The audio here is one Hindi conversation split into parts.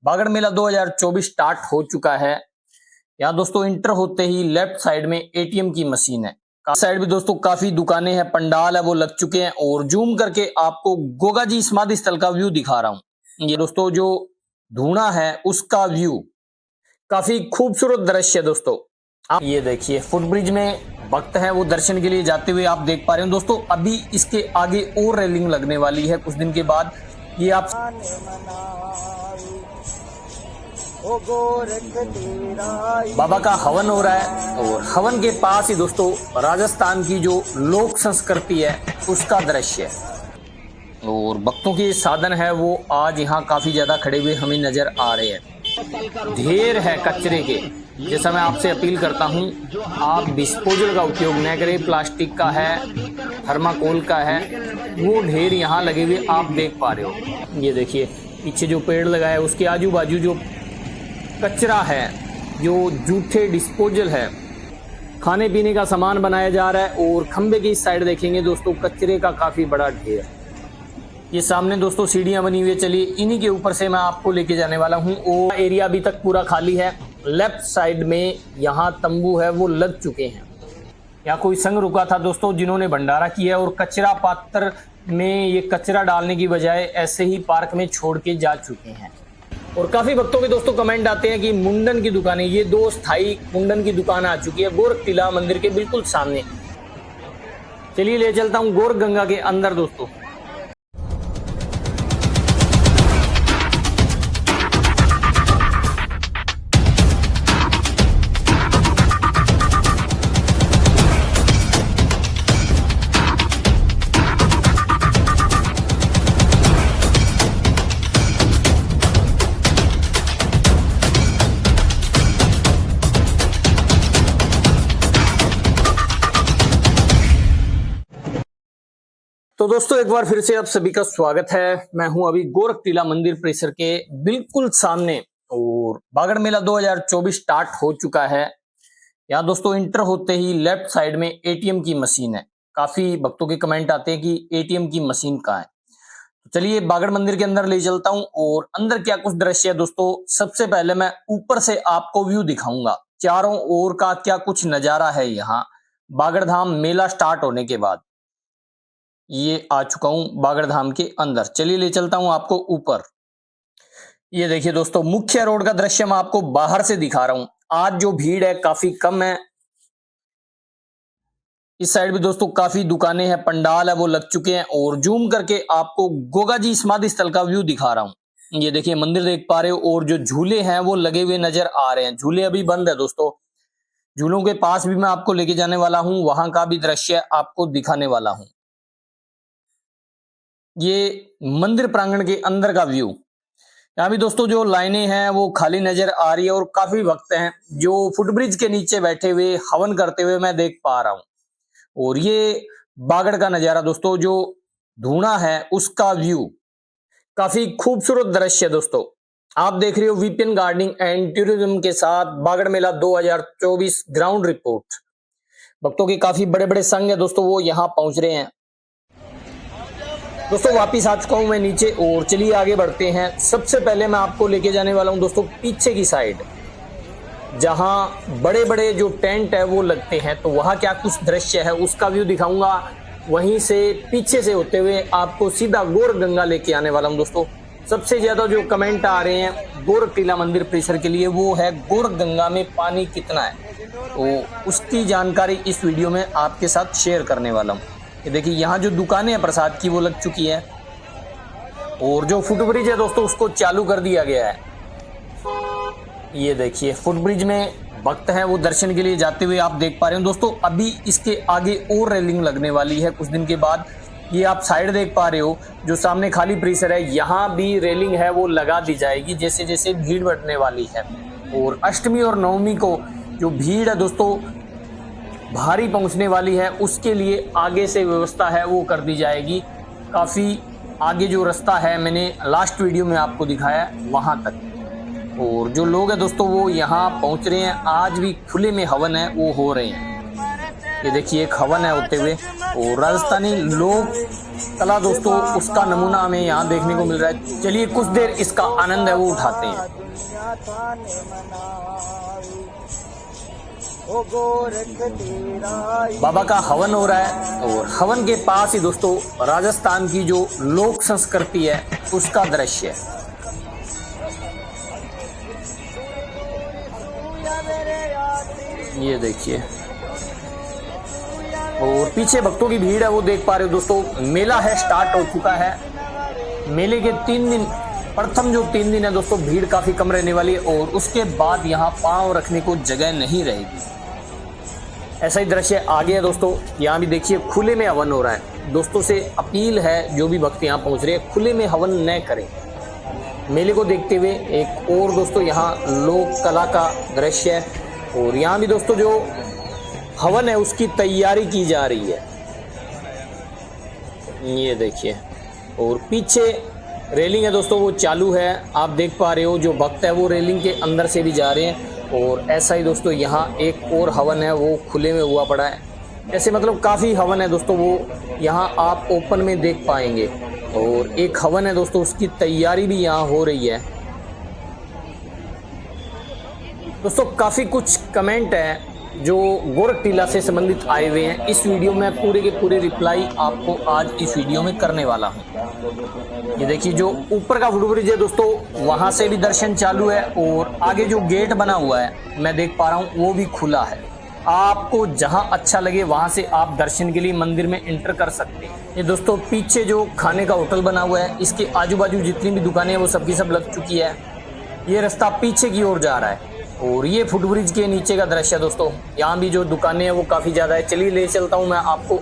बागड़ मेला 2024 स्टार्ट हो चुका है। यहाँ दोस्तों इंटर होते ही लेफ्ट साइड में एटीएम की मशीन है। साइड भी दोस्तों काफी दुकानें हैं, पंडाल है वो लग चुके हैं और जूम करके आपको गोगा जी समाधि स्थल का व्यू दिखा रहा हूँ। ये दोस्तों जो धूणा है उसका व्यू, काफी खूबसूरत दृश्य है दोस्तों। आप ये देखिए फुटब्रिज में भक्त हैं वो दर्शन के लिए जाते हुए आप देख पा रहे हो दोस्तों। अभी इसके आगे और रेलिंग लगने वाली है कुछ दिन के बाद। ये आप बाबा का हवन हो रहा है और हवन के पास ही दोस्तों राजस्थान की जो लोक संस्कृति है उसका दृश्य है और भक्तों के साधन है वो आज यहाँ काफी ज्यादा खड़े हुए हमें नजर आ रहे हैं। ढेर है कचरे के, जैसा मैं आपसे अपील करता हूँ आप डिस्पोजल का उपयोग न करें। प्लास्टिक का है, थर्माकोल का है, वो ढेर यहाँ लगे हुए आप देख पा रहे हो। ये देखिए पीछे जो पेड़ लगा है उसके आजू बाजू जो कचरा है, जो जूठे डिस्पोजल है, खाने पीने का सामान बनाया जा रहा है। और खंबे की इस साइड देखेंगे दोस्तों कचरे का काफी बड़ा ढेर। ये सामने दोस्तों सीढ़ियां बनी हुई है, चलिए इन्हीं के ऊपर से मैं आपको लेके जाने वाला हूं। और एरिया अभी तक पूरा खाली है। लेफ्ट साइड में यहाँ तंबू है वो लग चुके हैं। यहाँ कोई संघ रुका था दोस्तों जिन्होंने भंडारा किया और कचरा पात्र में ये कचरा डालने की बजाय ऐसे ही पार्क में छोड़ के जा चुके हैं। और काफी भक्तों के दोस्तों कमेंट आते हैं कि मुंडन की दुकानें, ये दो स्थायी मुंडन की दुकान आ चुकी है गोरख टीला मंदिर के बिल्कुल सामने। चलिए ले चलता हूँ गोरख गंगा के अंदर दोस्तों। तो दोस्तों एक बार फिर से आप सभी का स्वागत है। मैं हूं अभी गोरख टीला मंदिर परिसर के बिल्कुल सामने और बागड़ मेला 2024 स्टार्ट हो चुका है। यहाँ दोस्तों इंटर होते ही लेफ्ट साइड में एटीएम की मशीन है। काफी भक्तों के कमेंट आते हैं कि एटीएम की मशीन कहाँ है। तो चलिए बागड़ मंदिर के अंदर ले चलता हूँ और अंदर क्या कुछ दृश्य है दोस्तों। सबसे पहले मैं ऊपर से आपको व्यू दिखाऊंगा, चारों ओर का क्या कुछ नजारा है यहाँ बागड़ धाम मेला स्टार्ट होने के बाद। ये आ चुका हूं बागड़ धाम के अंदर, चलिए ले चलता हूं आपको ऊपर। ये देखिए दोस्तों मुख्य रोड का दृश्य मैं आपको बाहर से दिखा रहा हूं। आज जो भीड़ है काफी कम है। इस साइड भी दोस्तों काफी दुकानें हैं, पंडाल है वो लग चुके हैं और जूम करके आपको गोगा जी समाधि स्थल का व्यू दिखा रहा हूं। ये देखिए मंदिर देख पा रहे हो और जो झूले हैं वो लगे हुए नजर आ रहे हैं। झूले अभी बंद है दोस्तों। झूलों के पास भी मैं आपको लेके जाने वाला हूं, वहां का भी दृश्य आपको दिखाने वाला हूं। ये मंदिर प्रांगण के अंदर का व्यू। यहाँ भी दोस्तों जो लाइनें हैं वो खाली नजर आ रही है और काफी भक्त हैं जो फुटब्रिज के नीचे बैठे हुए हवन करते हुए मैं देख पा रहा हूं। और ये बागड़ का नजारा दोस्तों, जो धूणा है उसका व्यू, काफी खूबसूरत दृश्य है दोस्तों। आप देख रहे हो वीपीएन गार्डनिंग एंड टूरिज्म के साथ बागड़ मेला 2024 ग्राउंड रिपोर्ट। भक्तों के काफी बड़े बड़े संघ है दोस्तों, वो यहाँ पहुंच रहे हैं दोस्तों। वापिस आ चुका हूं मैं नीचे और चलिए आगे बढ़ते हैं। सबसे पहले मैं आपको लेके जाने वाला हूं दोस्तों पीछे की साइड, जहां बड़े बड़े जो टेंट है वो लगते हैं। तो वहां क्या कुछ दृश्य है उसका व्यू दिखाऊंगा। वहीं से पीछे से होते हुए आपको सीधा गोरख गंगा लेके आने वाला हूं दोस्तों। सबसे ज्यादा जो कमेंट आ रहे हैं गोरख टीला मंदिर परिसर के लिए वो है गोरख गंगा में पानी कितना है, तो उसकी जानकारी इस वीडियो में आपके साथ शेयर करने वाला हूँ। ये देखिए यहाँ जो दुकानें हैं प्रसाद की वो लग चुकी है और जो फुटब्रिज है दोस्तों उसको चालू कर दिया गया है। ये देखिए फुटब्रिज में भक्त हैं वो दर्शन के लिए जाते हुए आप देख पा रहे हो दोस्तों। अभी इसके आगे और रेलिंग लगने वाली है कुछ दिन के बाद। ये आप साइड देख पा रहे हो, जो सामने खाली परिसर है यहाँ भी रेलिंग है वो लगा दी जाएगी जैसे जैसे भीड़ बढ़ने वाली है। और अष्टमी और नवमी को जो भीड़ है दोस्तों भारी पहुंचने वाली है, उसके लिए आगे से व्यवस्था है वो कर दी जाएगी। काफ़ी आगे जो रास्ता है मैंने लास्ट वीडियो में आपको दिखाया वहां तक। और जो लोग हैं दोस्तों वो यहाँ पहुंच रहे हैं। आज भी खुले में हवन है वो हो रहे हैं। ये देखिए एक हवन है होते हुए और राजस्थानी लोग कला दोस्तों उसका नमूना हमें यहाँ देखने को मिल रहा है। चलिए कुछ देर इसका आनंद है वो उठाते हैं। बाबा का हवन हो रहा है और हवन के पास ही दोस्तों राजस्थान की जो लोक संस्कृति है उसका दृश्य है। ये देखिए, और पीछे भक्तों की भीड़ है वो देख पा रहे हो दोस्तों। मेला है स्टार्ट हो चुका है। मेले के 3 दिन, प्रथम जो 3 दिन है दोस्तों भीड़ काफी कम रहने वाली है और उसके बाद यहाँ पांव रखने को जगह नहीं रहेगी। ऐसा ही दृश्य आगे है दोस्तों। यहाँ भी देखिए खुले में हवन हो रहा है। दोस्तों से अपील है जो भी भक्त यहाँ पहुँच रहे हैं खुले में हवन न करें। मेले को देखते हुए एक और दोस्तों यहाँ लोक कला का दृश्य है और यहाँ भी दोस्तों जो हवन है उसकी तैयारी की जा रही है। ये देखिए, और पीछे रेलिंग है दोस्तों वो चालू है। आप देख पा रहे हो जो भक्त है वो रेलिंग के अंदर से भी जा रहे हैं। और ऐसा ही दोस्तों यहाँ एक और हवन है वो खुले में हुआ पड़ा है। ऐसे मतलब काफ़ी हवन है दोस्तों वो यहाँ आप ओपन में देख पाएंगे। और एक हवन है दोस्तों उसकी तैयारी भी यहाँ हो रही है। दोस्तों काफ़ी कुछ कमेंट है जो गोरखटीला से संबंधित आए हुए हैं। इस वीडियो में पूरे के पूरे रिप्लाई आपको आज इस वीडियो में करने वाला हूं। ये देखिए जो ऊपर का फुटब्रिज है दोस्तों वहां से भी दर्शन चालू है और आगे जो गेट बना हुआ है मैं देख पा रहा हूं वो भी खुला है। आपको जहां अच्छा लगे वहां से आप दर्शन के लिए मंदिर में एंटर कर सकते हैं। ये दोस्तों पीछे जो खाने का होटल बना हुआ है इसके आजू बाजू जितनी भी दुकानें हैं वो सबकी सब लग चुकी है। ये रास्ता पीछे की ओर जा रहा है और ये फुटब्रिज के नीचे का दृश्य है दोस्तों। यहाँ भी जो दुकानें हैं वो काफ़ी ज़्यादा है। चलिए ले चलता हूँ मैं आपको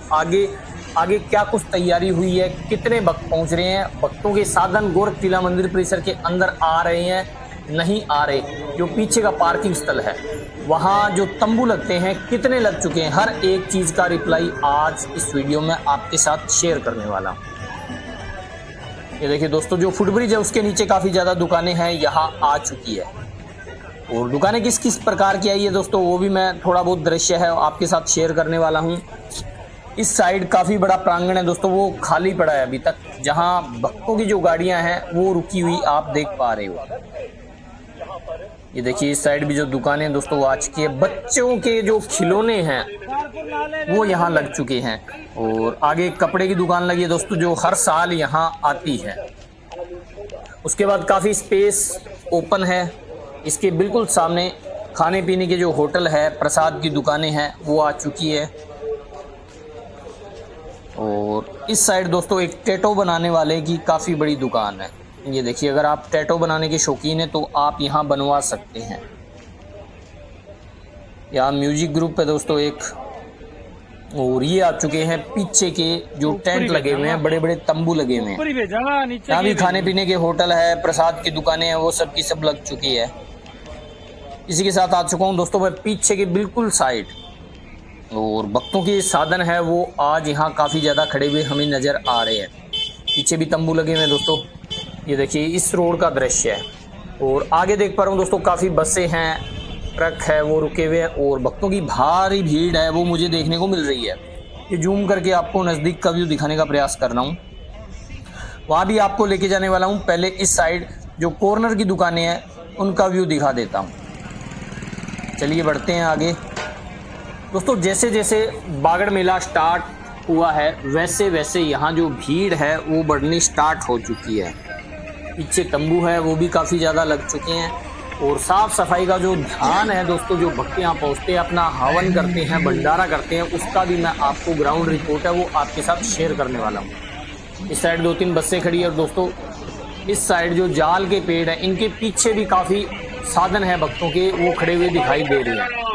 आगे क्या कुछ तैयारी हुई है, कितने भक्त पहुँच रहे हैं, भक्तों के साधन गोरखटीला मंदिर परिसर के अंदर आ रहे हैं नहीं आ रहे। जो पीछे का पार्किंग स्थल है वहाँ जो तंबू लगते हैं कितने लग चुके हैं, हर एक चीज़ का रिप्लाई आज इस वीडियो में आपके साथ शेयर करने वाला हूँ। ये देखिए दोस्तों जो फुटब्रिज है उसके नीचे काफ़ी ज़्यादा दुकानें हैं यहाँ आ चुकी है। और दुकानें किस किस प्रकार की आई है दोस्तों वो भी मैं थोड़ा बहुत दृश्य है आपके साथ शेयर करने वाला हूं। इस साइड काफ़ी बड़ा प्रांगण है दोस्तों वो खाली पड़ा है अभी तक। जहां भक्तों की जो गाड़ियां हैं वो रुकी हुई आप देख पा रहे हो। ये देखिए इस साइड भी जो दुकानें हैं दोस्तों वो आ चुकी है। बच्चों के जो खिलौने हैं वो यहाँ लग चुके हैं और आगे कपड़े की दुकान लगी है दोस्तों जो हर साल यहाँ आती है। उसके बाद काफ़ी स्पेस ओपन है। इसके बिल्कुल सामने खाने पीने के जो होटल है, प्रसाद की दुकानें हैं वो आ चुकी है। और इस साइड दोस्तों एक टैटो बनाने वाले की काफ़ी बड़ी दुकान है। ये देखिए अगर आप टैटो बनाने के शौकीन हैं तो आप यहाँ बनवा सकते हैं। यहाँ म्यूजिक ग्रुप है दोस्तों एक। और ये आ चुके हैं पीछे के जो टेंट लगे हुए हैं, बड़े बड़े तंबू लगे हुए हैं। यहाँ भी खाने पीने के होटल है, प्रसाद की दुकानें हैं वो सब की सब लग चुकी है। इसी के साथ आ चुका हूँ दोस्तों मैं पीछे के बिल्कुल साइड। और भक्तों के साधन है वो आज यहाँ काफ़ी ज़्यादा खड़े हुए हमें नज़र आ रहे हैं। पीछे भी तंबू लगे हुए हैं दोस्तों। ये देखिए इस रोड का दृश्य है। और आगे देख पा रहा हूँ दोस्तों काफ़ी बसें हैं, ट्रक है वो रुके हुए हैं और भक्तों की भारी भीड़ है वो मुझे देखने को मिल रही है। ये जूम करके आपको नज़दीक का व्यू दिखाने का प्रयास कर रहा हूँ। वहाँ भी आपको लेके जाने वाला हूँ। पहले इस साइड जो कॉर्नर की दुकानें हैं उनका व्यू दिखा देता हूँ। चलिए बढ़ते हैं आगे दोस्तों। जैसे जैसे बागड़ मेला स्टार्ट हुआ है वैसे वैसे यहाँ जो भीड़ है वो बढ़नी स्टार्ट हो चुकी है। पीछे तंबू है वो भी काफ़ी ज़्यादा लग चुके हैं। और साफ़ सफाई का जो ध्यान है दोस्तों, जो भक्त यहाँ पहुँचते हैं अपना हवन करते हैं, भंडारा करते हैं, उसका भी मैं आपको ग्राउंड रिपोर्ट है वो आपके साथ शेयर करने वाला हूँ। इस साइड 2-3 बसें खड़ी है और दोस्तों इस साइड जो जाल के पेड़ है इनके पीछे भी काफ़ी साधन है भक्तों के वो खड़े हुए दिखाई दे रहे हैं।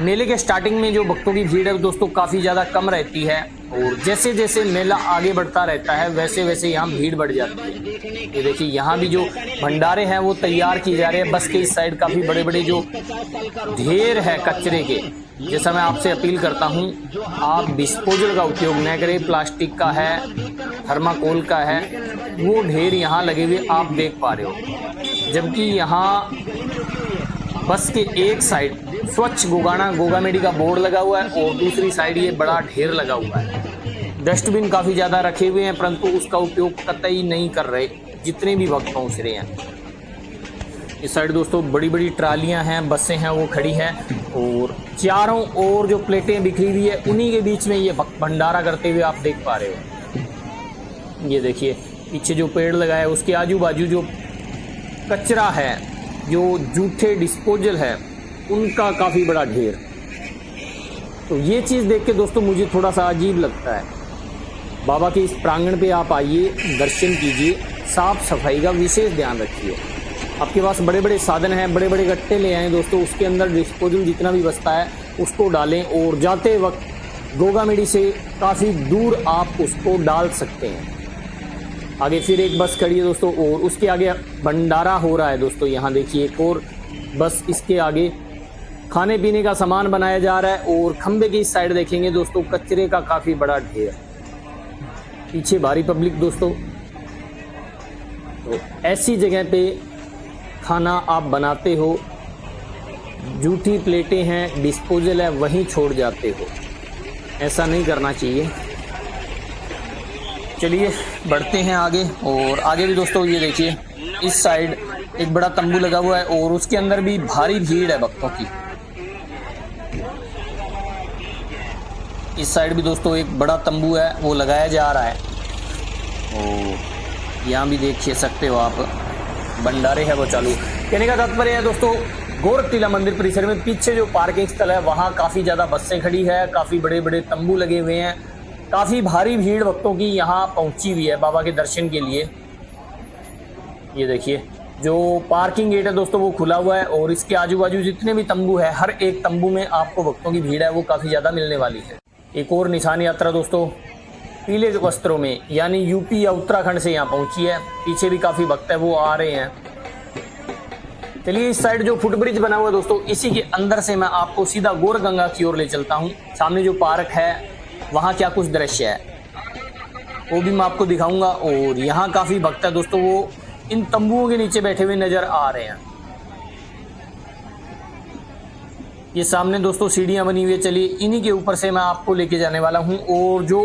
मेले के स्टार्टिंग में जो भक्तों की भीड़ है दोस्तों काफ़ी ज़्यादा कम रहती है और जैसे जैसे मेला आगे बढ़ता रहता है वैसे वैसे यहाँ भीड़ बढ़ जाती है। ये देखिए यहाँ भी जो भंडारे हैं वो तैयार किए जा रहे हैं। बस के इस साइड काफ़ी बड़े बड़े जो ढेर है कचरे के, जैसा मैं आपसे अपील करता हूँ आप डिस्पोजल का उपयोग न करें। प्लास्टिक का है, थर्माकोल का है, वो ढेर यहाँ लगे हुए आप देख पा रहे हो। जबकि यहाँ बस के एक साइड स्वच्छ गोगामेडी का बोर्ड लगा हुआ है और दूसरी साइड ये बड़ा ढेर लगा हुआ है। डस्टबिन काफ़ी ज़्यादा रखे हुए हैं, परंतु उसका उपयोग कतई नहीं कर रहे जितने भी भक्त पहुँच रहे हैं। इस साइड दोस्तों बड़ी बड़ी ट्रालियां हैं, बसें हैं, वो खड़ी हैं और चारों ओर जो प्लेटें बिखरी हुई है उन्हीं के बीच में ये भंडारा करते हुए आप देख पा रहे हो। ये देखिए पीछे जो पेड़ लगा है उसके आजू बाजू जो कचरा है, जो जूठे डिस्पोजल है, उनका काफ़ी बड़ा ढेर। तो ये चीज़ देख के दोस्तों मुझे थोड़ा सा अजीब लगता है। बाबा के इस प्रांगण पे आप आइए, दर्शन कीजिए, साफ सफाई का विशेष ध्यान रखिए। आपके पास बड़े बड़े साधन हैं, बड़े बड़े गट्टे ले आएँ दोस्तों, उसके अंदर डिस्पोजल जितना भी बचता है उसको डालें और जाते वक्त गोगामेडी से काफ़ी दूर आप उसको डाल सकते हैं। आगे फिर एक बस खड़ी है दोस्तों और उसके आगे भंडारा हो रहा है दोस्तों। यहाँ देखिए एक और बस, इसके आगे खाने पीने का सामान बनाया जा रहा है और खंबे की इस साइड देखेंगे दोस्तों कचरे का काफ़ी बड़ा ढेर, पीछे भारी पब्लिक दोस्तों। तो ऐसी जगह पे खाना आप बनाते हो, जूठी प्लेटें हैं, डिस्पोजल है, वहीं छोड़ जाते हो, ऐसा नहीं करना चाहिए। चलिए बढ़ते हैं आगे। और आगे भी दोस्तों ये देखिए इस साइड एक बड़ा तंबू लगा हुआ है और उसके अंदर भी भारी भीड़ है भक्तों की। इस साइड भी दोस्तों एक बड़ा तंबू है, वो लगाया जा रहा है और यहाँ भी देख सकते हो आप, भंडारे है वो चालू। कहने का तात्पर्य है दोस्तों गोरख टीला मंदिर परिसर में पीछे जो पार्किंग स्थल है वहाँ काफ़ी ज़्यादा बसें खड़ी है, काफ़ी बड़े बड़े तंबू लगे हुए हैं, काफ़ी भारी भीड़ भक्तों की यहाँ पहुँची हुई है बाबा के दर्शन के लिए। ये देखिए जो पार्किंग गेट है दोस्तों वो खुला हुआ है और इसके आजू बाजू जितने भी तंबू है, हर एक तंबू में आपको भक्तों की भीड़ है वो काफ़ी ज़्यादा मिलने वाली है। एक और निशान यात्रा दोस्तों पीले वस्त्रों में यानी यूपी या उत्तराखंड से यहाँ पहुँची है। पीछे भी काफ़ी भक्त है वो आ रहे हैं। चलिए इस साइड जो फुटब्रिज बना हुआ है दोस्तों, इसी के अंदर से मैं आपको सीधा गौरगंगा की ओर ले चलता हूँ। सामने जो पार्क है वहाँ क्या कुछ दृश्य है वो भी मैं आपको दिखाऊंगा। और यहाँ काफ़ी भक्त है दोस्तों, वो इन तंबुओं के नीचे बैठे हुए नजर आ रहे हैं। ये सामने दोस्तों सीढ़ियाँ बनी हुई है, चलिए इन्हीं के ऊपर से मैं आपको लेके जाने वाला हूँ। और जो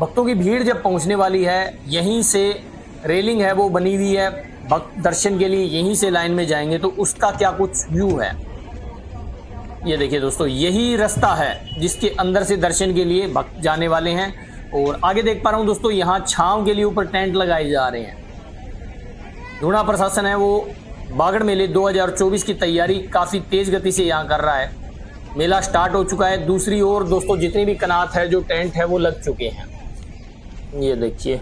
भक्तों की भीड़ जब पहुँचने वाली है, यहीं से रेलिंग है वो बनी हुई है, भक्त दर्शन के लिए यहीं से लाइन में जाएंगे तो उसका क्या कुछ व्यू है। ये देखिए दोस्तों यही रास्ता है जिसके अंदर से दर्शन के लिए भक्त जाने वाले हैं। और आगे देख पा रहा हूँ दोस्तों यहाँ छांव के लिए ऊपर टेंट लगाए जा रहे हैं। धूणा प्रशासन है वो बागड़ मेले 2024 की तैयारी काफ़ी तेज़ गति से यहाँ कर रहा है। मेला स्टार्ट हो चुका है। दूसरी ओर दोस्तों जितने भी कनात है, जो टेंट है वो लग चुके हैं, ये देखिए।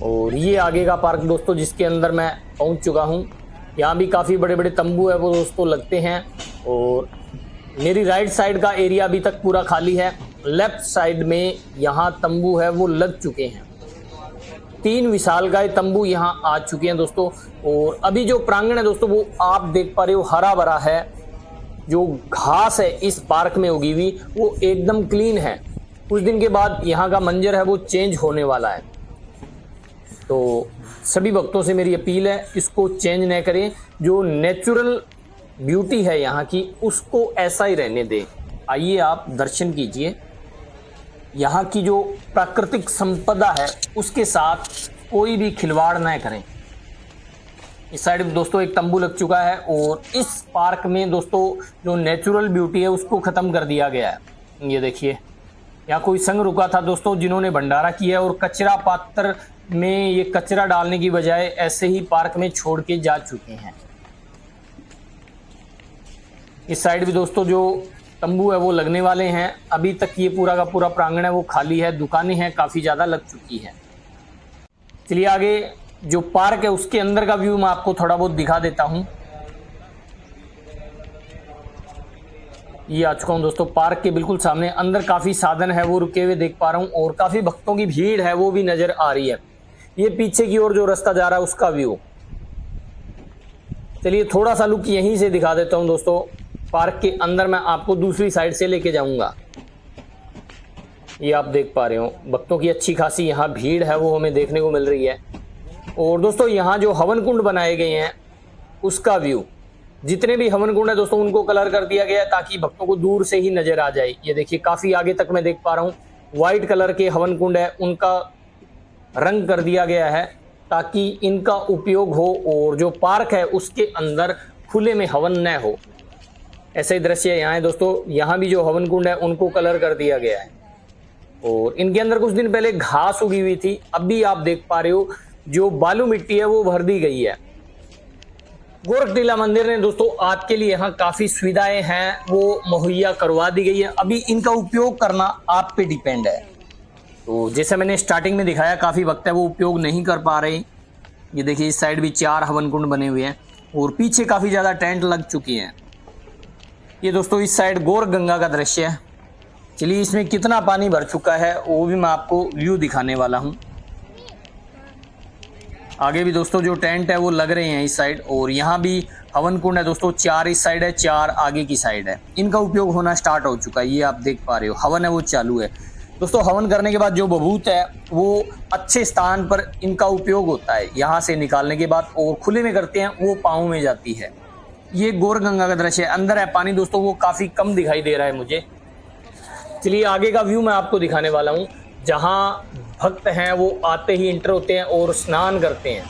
और ये आगे का पार्क दोस्तों जिसके अंदर मैं पहुंच चुका हूं, यहाँ भी काफ़ी बड़े बड़े तंबू है वो दोस्तों लगते हैं। और मेरी राइट साइड का एरिया अभी तक पूरा खाली है, लेफ्ट साइड में यहाँ तंबू है वो लग चुके हैं। 3 विशालकाय तंबू यहाँ आ चुके हैं दोस्तों। और अभी जो प्रांगण है दोस्तों वो आप देख पा रहे हो हरा भरा है। जो घास है इस पार्क में उगी हुई वो एकदम क्लीन है। कुछ दिन के बाद यहाँ का मंजर है वो चेंज होने वाला है। तो सभी भक्तों से मेरी अपील है इसको चेंज न करें, जो नेचुरल ब्यूटी है यहाँ की उसको ऐसा ही रहने दें। आइए आप दर्शन कीजिए, यहाँ की जो प्राकृतिक संपदा है उसके साथ कोई भी खिलवाड़ न करें। इस साइड में दोस्तों एक तंबू लग चुका है और इस पार्क में दोस्तों जो नेचुरल ब्यूटी है उसको ख़त्म कर दिया गया है। ये देखिए यहाँ कोई संघ रुका था दोस्तों जिन्होंने भंडारा किया और कचरा पात्र में ये कचरा डालने की बजाय ऐसे ही पार्क में छोड़ के जा चुके हैं। इस साइड भी दोस्तों जो तंबू है वो लगने वाले हैं। अभी तक ये पूरा का पूरा प्रांगण है वो खाली है, दुकानें हैं काफ़ी ज़्यादा लग चुकी है। चलिए आगे जो पार्क है उसके अंदर का व्यू मैं आपको थोड़ा बहुत दिखा देता हूँ। ये आ चुका हूँ दोस्तों पार्क के बिल्कुल सामने। अंदर काफ़ी साधन है वो रुके हुए देख पा रहा हूँ और काफ़ी भक्तों की भीड़ है वो भी नज़र आ रही है। ये पीछे की ओर जो रास्ता जा रहा है उसका व्यू। चलिए थोड़ा सा लुक यहीं से दिखा देता हूँ दोस्तों। पार्क के अंदर मैं आपको दूसरी साइड से लेके जाऊँगा। ये आप देख पा रहे हो भक्तों की अच्छी खासी यहाँ भीड़ है वो हमें देखने को मिल रही है। और दोस्तों यहाँ जो हवन कुंड बनाए गए हैं उसका व्यू, जितने भी हवन कुंड है दोस्तों उनको कलर कर दिया गया है ताकि भक्तों को दूर से ही नजर आ जाए। ये देखिए काफ़ी आगे तक मैं देख पा रहा हूँ वाइट कलर के हवन कुंड है उनका रंग कर दिया गया है ताकि इनका उपयोग हो और जो पार्क है उसके अंदर खुले में हवन न हो। ऐसे ही दृश्य यहाँ है दोस्तों। यहाँ भी जो हवन कुंड है उनको कलर कर दिया गया है और इनके अंदर कुछ दिन पहले घास उगी हुई थी। अब भी आप देख पा रहे हो जो बालू मिट्टी है वो भर दी गई है। गोरख टीला मंदिर ने दोस्तों आपके लिए यहाँ काफी सुविधाएं हैं वो मुहैया करवा दी गई है। अभी इनका उपयोग करना आप पे डिपेंड है। तो जैसे मैंने स्टार्टिंग में दिखाया काफी वक्त है वो उपयोग नहीं कर पा रहे। ये देखिए इस साइड भी 4 हवन कुंड बने हुए हैं और पीछे काफी ज्यादा टेंट लग चुकी हैं। ये दोस्तों इस साइड गोरख गंगा का दृश्य है। चलिए इसमें कितना पानी भर चुका है वो भी मैं आपको व्यू दिखाने वाला हूँ। आगे भी दोस्तों जो टेंट है वो लग रहे हैं इस साइड और यहाँ भी हवन कुंड है दोस्तों। 4 इस साइड है, 4 आगे की साइड है। इनका उपयोग होना स्टार्ट हो चुका है। ये आप देख पा रहे हो हवन है वो चालू है दोस्तों। हवन करने के बाद जो बभूत है वो अच्छे स्थान पर इनका उपयोग होता है। यहाँ से निकालने के बाद और खुले में करते हैं वो पाँव में जाती है। ये गोरख गंगा का दृश्य है। अंदर है पानी दोस्तों वो काफ़ी कम दिखाई दे रहा है मुझे। चलिए आगे का व्यू मैं आपको दिखाने वाला हूँ जहाँ भक्त हैं वो आते ही इंटर होते हैं और स्नान करते हैं।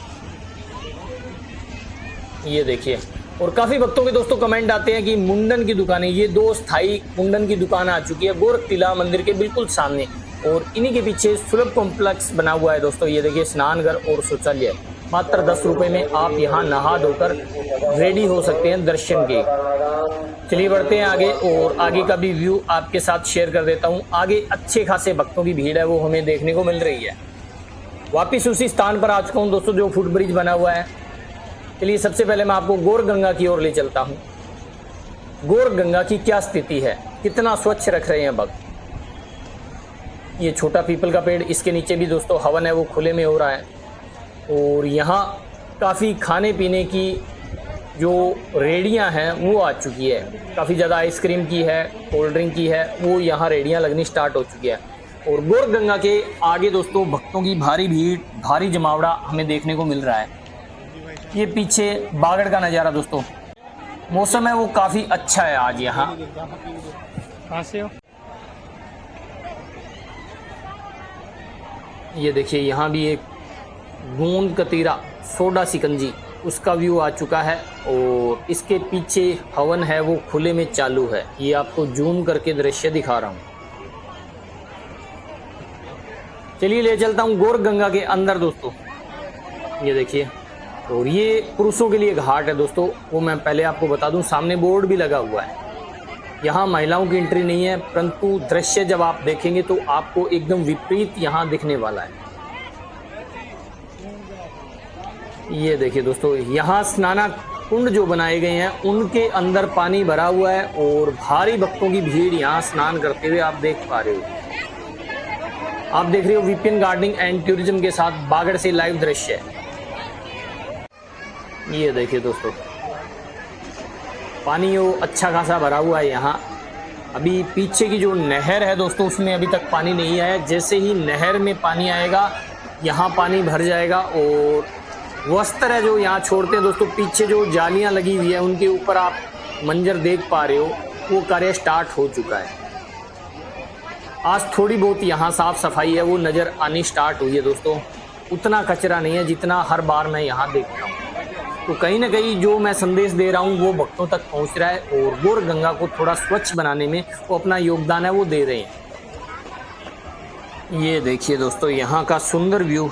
ये देखिए और काफ़ी भक्तों के दोस्तों कमेंट आते हैं कि मुंडन की दुकानें, ये 2 स्थायी मुंडन की दुकान आ चुकी है गोरख टीला मंदिर के बिल्कुल सामने और इन्हीं के पीछे सुलभ कॉम्प्लेक्स बना हुआ है दोस्तों। ये देखिए स्नानघर और शौचालय मात्र 10 रुपये में आप यहाँ नहा धोकर रेडी हो सकते हैं दर्शन के। चलिए बढ़ते हैं आगे और आगे का भी व्यू आपके साथ शेयर कर देता हूँ। आगे अच्छे खासे भक्तों की भीड़ है वो हमें देखने को मिल रही है। वापिस उसी स्थान पर आ चुका हूँ दोस्तों जो फुट ब्रिज बना हुआ है। चलिए सबसे पहले मैं आपको गोरख गंगा की ओर ले चलता हूँ। गोरख गंगा की क्या स्थिति है, कितना स्वच्छ रख रहे हैं भक्त। ये छोटा पीपल का पेड़, इसके नीचे भी दोस्तों हवन है वो खुले में हो रहा है और यहाँ काफ़ी खाने पीने की जो रेडियाँ हैं वो आ चुकी है। काफ़ी ज़्यादा आइसक्रीम की है, कोल्ड ड्रिंक की है, वो यहाँ रेडियाँ लगनी स्टार्ट हो चुकी है। और गोरख गंगा के आगे दोस्तों भक्तों की भारी भीड़, भारी जमावड़ा हमें देखने को मिल रहा है। ये पीछे बागड़ का नज़ारा दोस्तों। मौसम है वो काफ़ी अच्छा है आज यहाँ। कहाँ से हो? ये देखिए यहाँ भी एक गोंद कतीरा सोडा सिकंजी उसका व्यू आ चुका है और इसके पीछे हवन है वो खुले में चालू है। ये आपको जूम करके दृश्य दिखा रहा हूँ। चलिए ले चलता हूँ गोरख गंगा के अंदर दोस्तों। ये देखिए और ये पुरुषों के लिए घाट है दोस्तों। वो मैं पहले आपको बता दूं सामने बोर्ड भी लगा हुआ है। यहाँ महिलाओं की एंट्री नहीं है परंतु दृश्य जब आप देखेंगे तो आपको एकदम विपरीत यहाँ दिखने वाला है। ये देखिए दोस्तों यहाँ स्नाना कुंड जो बनाए गए हैं उनके अंदर पानी भरा हुआ है और भारी भक्तों की भीड़ यहाँ स्नान करते हुए आप देख पा रहे हो। आप देख रहे हो विपिन गार्डनिंग एंड टूरिज्म के साथ बागड़ से लाइव दृश्य है। ये देखिए दोस्तों पानी वो अच्छा खासा भरा हुआ है यहाँ। अभी पीछे की जो नहर है दोस्तों उसमें अभी तक पानी नहीं आया। जैसे ही नहर में पानी आएगा यहाँ पानी भर जाएगा और वस्त्र है जो यहाँ छोड़ते हैं दोस्तों। पीछे जो जालियाँ लगी हुई है उनके ऊपर आप मंजर देख पा रहे हो वो कार्य स्टार्ट हो चुका है। आज थोड़ी बहुत यहाँ साफ सफाई है वो नज़र आनी स्टार्ट हुई है दोस्तों। उतना कचरा नहीं है जितना हर बार मैं यहाँ देखता हूँ। तो कहीं ना कहीं जो मैं संदेश दे रहा हूँ वो भक्तों तक पहुँच रहा है और गोरख गंगा को थोड़ा स्वच्छ बनाने में वो अपना योगदान है वो दे रहे हैं। ये देखिए दोस्तों यहाँ का सुंदर व्यू।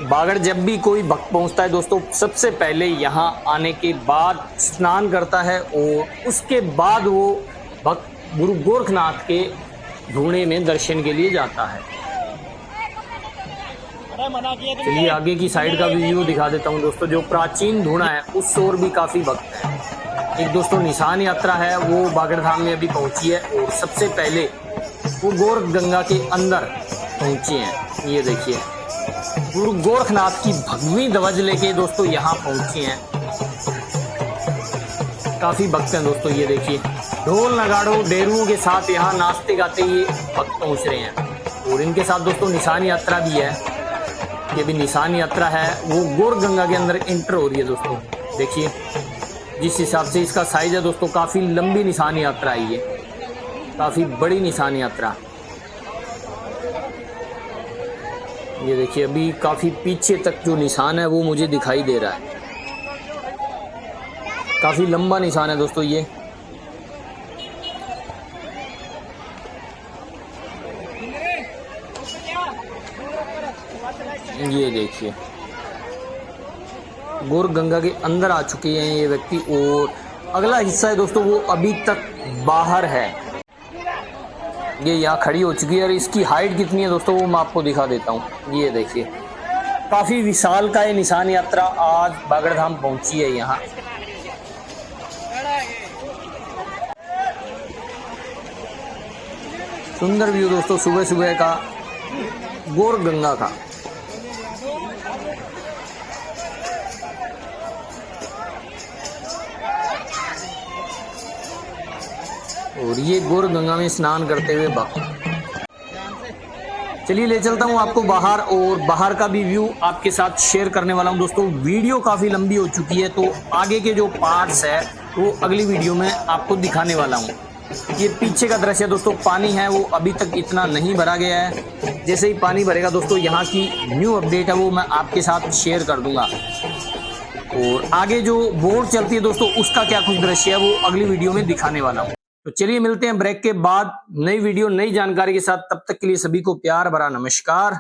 बागड़ जब भी कोई भक्त पहुँचता है दोस्तों सबसे पहले यहाँ आने के बाद स्नान करता है और उसके बाद वो भक्त गुरु गोरखनाथ के धूणे में दर्शन के लिए जाता है। चलिए आगे की साइड का व्यू दिखा देता हूँ दोस्तों। जो प्राचीन धूणा है उस ओर भी काफ़ी भक्त हैं। एक दोस्तों निशान यात्रा है वो बागड़ धाम में अभी पहुँची है और सबसे पहले वो गोरख गंगा के अंदर पहुँचे हैं। ये देखिए गुरु गोरखनाथ की भगवी ध्वज लेके दोस्तों यहाँ पहुँचे हैं। काफ़ी भक्त हैं दोस्तों। ये देखिए ढोल नगाड़ों डेरुओं के साथ यहाँ नाचते गाते ये भक्त पहुँच रहे हैं और इनके साथ दोस्तों निशान यात्रा भी है। ये भी निशान यात्रा है वो गोरख गंगा के अंदर इंटर हो रही है दोस्तों। देखिए जिस हिसाब से इसका साइज है दोस्तों काफ़ी लंबी निशान यात्रा है ये, काफ़ी बड़ी निशान यात्रा। ये देखिए अभी काफी पीछे तक जो निशान है वो मुझे दिखाई दे रहा है, काफी लंबा निशान है दोस्तों ये। ये देखिए गौर गंगा के अंदर आ चुके हैं ये व्यक्ति, और अगला हिस्सा है दोस्तों वो अभी तक बाहर है। ये यहाँ खड़ी हो चुकी है और इसकी हाइट कितनी है दोस्तों वो मैं आपको दिखा देता हूँ। ये देखिए काफी विशाल का ये निशान यात्रा आज बागड़ धाम पहुंची है यहाँ। सुंदर व्यू दोस्तों सुबह सुबह का गौर गंगा का। और ये गौर गंगा में स्नान करते हुए भक्त। चलिए ले चलता हूँ आपको बाहर, और बाहर का भी व्यू आपके साथ शेयर करने वाला हूँ दोस्तों। वीडियो काफी लंबी हो चुकी है तो आगे के जो पार्ट्स है वो अगली वीडियो में आपको दिखाने वाला हूँ। ये पीछे का दृश्य दोस्तों, पानी है वो अभी तक इतना नहीं भरा गया है। जैसे ही पानी भरेगा दोस्तों यहाँ की न्यू अपडेट है वो मैं आपके साथ शेयर कर दूंगा, और आगे जो बोट चलती है दोस्तों उसका क्या कुछ दृश्य है वो अगली वीडियो में दिखाने वाला हूँ। तो चलिए मिलते हैं ब्रेक के बाद नई वीडियो नई जानकारी के साथ। तब तक के लिए सभी को प्यार भरा नमस्कार।